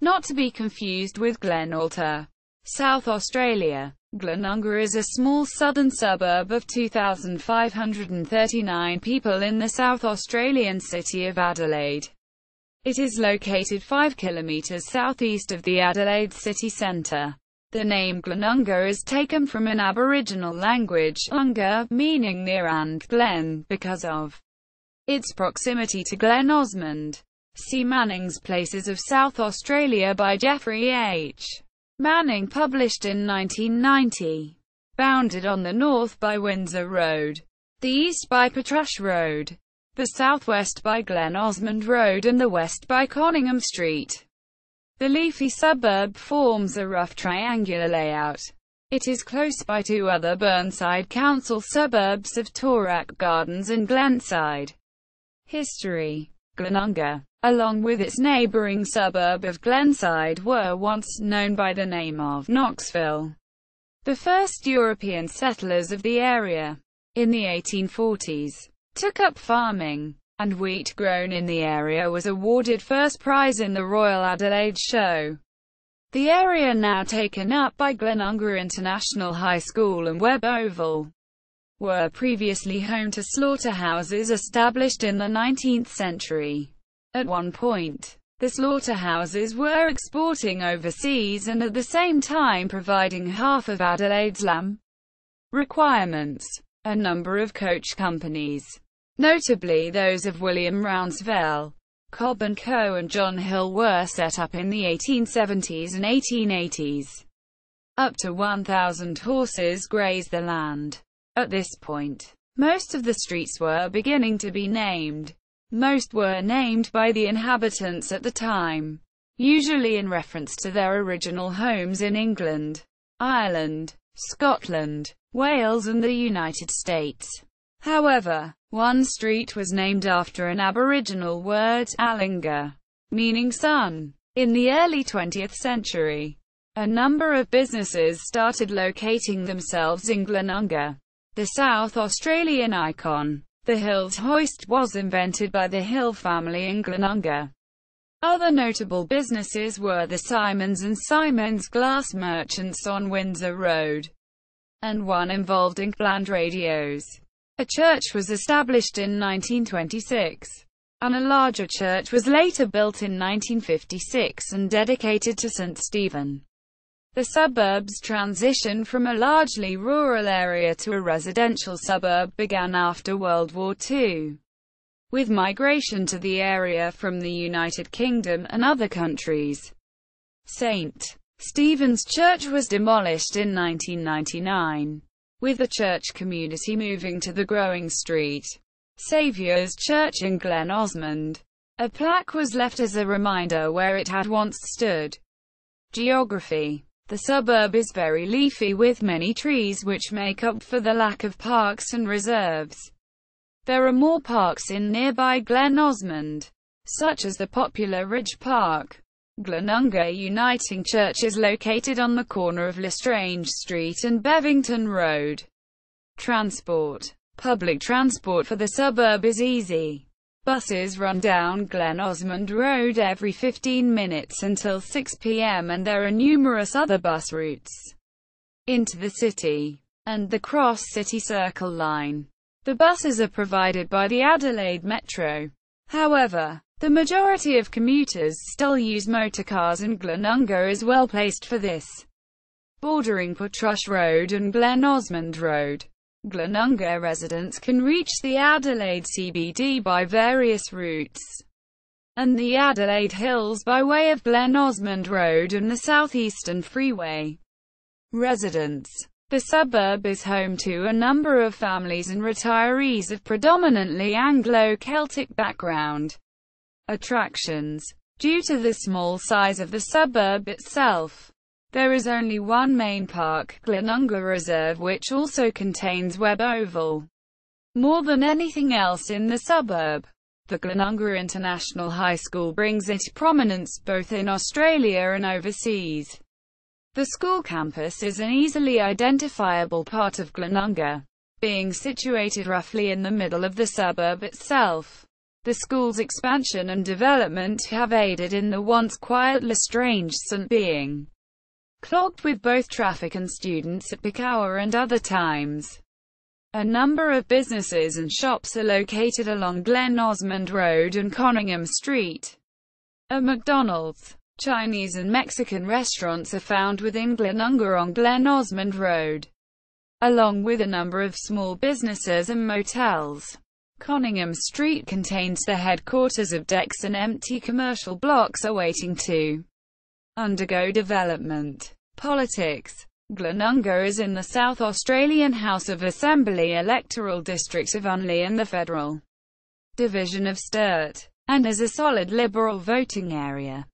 not to be confused with Glenalta, South Australia. Glenunga is a small southern suburb of 2,539 people in the South Australian city of Adelaide. It is located 5 kilometres southeast of the Adelaide city centre. The name Glenunga is taken from an Aboriginal language, unga, meaning near, and Glen, because of its proximity to Glen Osmond. See Manning's Places of South Australia by Geoffrey H. Manning, published in 1990. Bounded on the north by Windsor Road, the east by Portrush Road, the southwest by Glen Osmond Road and the west by Conyngham Street. The leafy suburb forms a rough triangular layout. It is close by to other Burnside council suburbs of Toorak Gardens and Glenside. History. Glenunga, along with its neighbouring suburb of Glenside, were once known by the name of Knoxville. The first European settlers of the area, in the 1840s, took up farming, and wheat grown in the area was awarded first prize in the Royal Adelaide Show. The area now taken up by Glenunga International High School and Webb Oval were previously home to slaughterhouses established in the 19th century. At one point, the slaughterhouses were exporting overseas and at the same time providing half of Adelaide's lamb requirements. A number of coach companies, notably those of William Rounsvell, Cobb & Co. and John Hill, were set up in the 1870s and 1880s. Up to 1,000 horses grazed the land. At this point, most of the streets were beginning to be named. Most were named by the inhabitants at the time, usually in reference to their original homes in England, Ireland, Scotland, Wales and the United States. However, one street was named after an Aboriginal word, alunga, meaning sun. In the early 20th century, a number of businesses started locating themselves in Glenunga. The South Australian icon, the Hills hoist, was invented by the Hill family in Glenunga. Other notable businesses were the Simons and Simons glass merchants on Windsor Road, and one involved in land radios. A church was established in 1926, and a larger church was later built in 1956 and dedicated to St. Stephen. The suburb's transition from a largely rural area to a residential suburb began after World War II, with migration to the area from the United Kingdom and other countries. St. Stephen's Church was demolished in 1999, with the church community moving to the growing St. Saviour's Church in Glen Osmond. A plaque was left as a reminder where it had once stood. Geography. The suburb is very leafy with many trees which make up for the lack of parks and reserves. There are more parks in nearby Glen Osmond, such as the popular Ridge Park. Glenunga Uniting Church is located on the corner of Lestrange Street and Bevington Road. Transport. Public transport for the suburb is easy. Buses run down Glen Osmond Road every 15 minutes until 6 p.m. and there are numerous other bus routes into the city, and the Cross-City Circle line. The buses are provided by the Adelaide Metro. However, the majority of commuters still use motorcars and Glenunga is well placed for this. Bordering Portrush Road and Glen Osmond Road, Glenunga residents can reach the Adelaide CBD by various routes, and the Adelaide Hills by way of Glen Osmond Road and the Southeastern Freeway. Residents. The suburb is home to a number of families and retirees of predominantly Anglo-Celtic background. Attractions. Due to the small size of the suburb itself, there is only one main park, Glenunga Reserve, which also contains Webb Oval. More than anything else in the suburb, the Glenunga International High School brings it prominence both in Australia and overseas. The school campus is an easily identifiable part of Glenunga, being situated roughly in the middle of the suburb itself. The school's expansion and development have aided in the once quiet Lestrange St being clogged with both traffic and students at peak hour and other times. A number of businesses and shops are located along Glen Osmond Road and Conyngham Street. A McDonald's, Chinese and Mexican restaurants are found within Glenunga on Glen Osmond Road, along with a number of small businesses and motels. Conyngham Street contains the headquarters of Dex and empty commercial blocks awaiting to undergo development. Politics. Glenunga is in the South Australian House of Assembly electoral district of Unley and the Federal Division of Sturt, and is a solid Liberal voting area.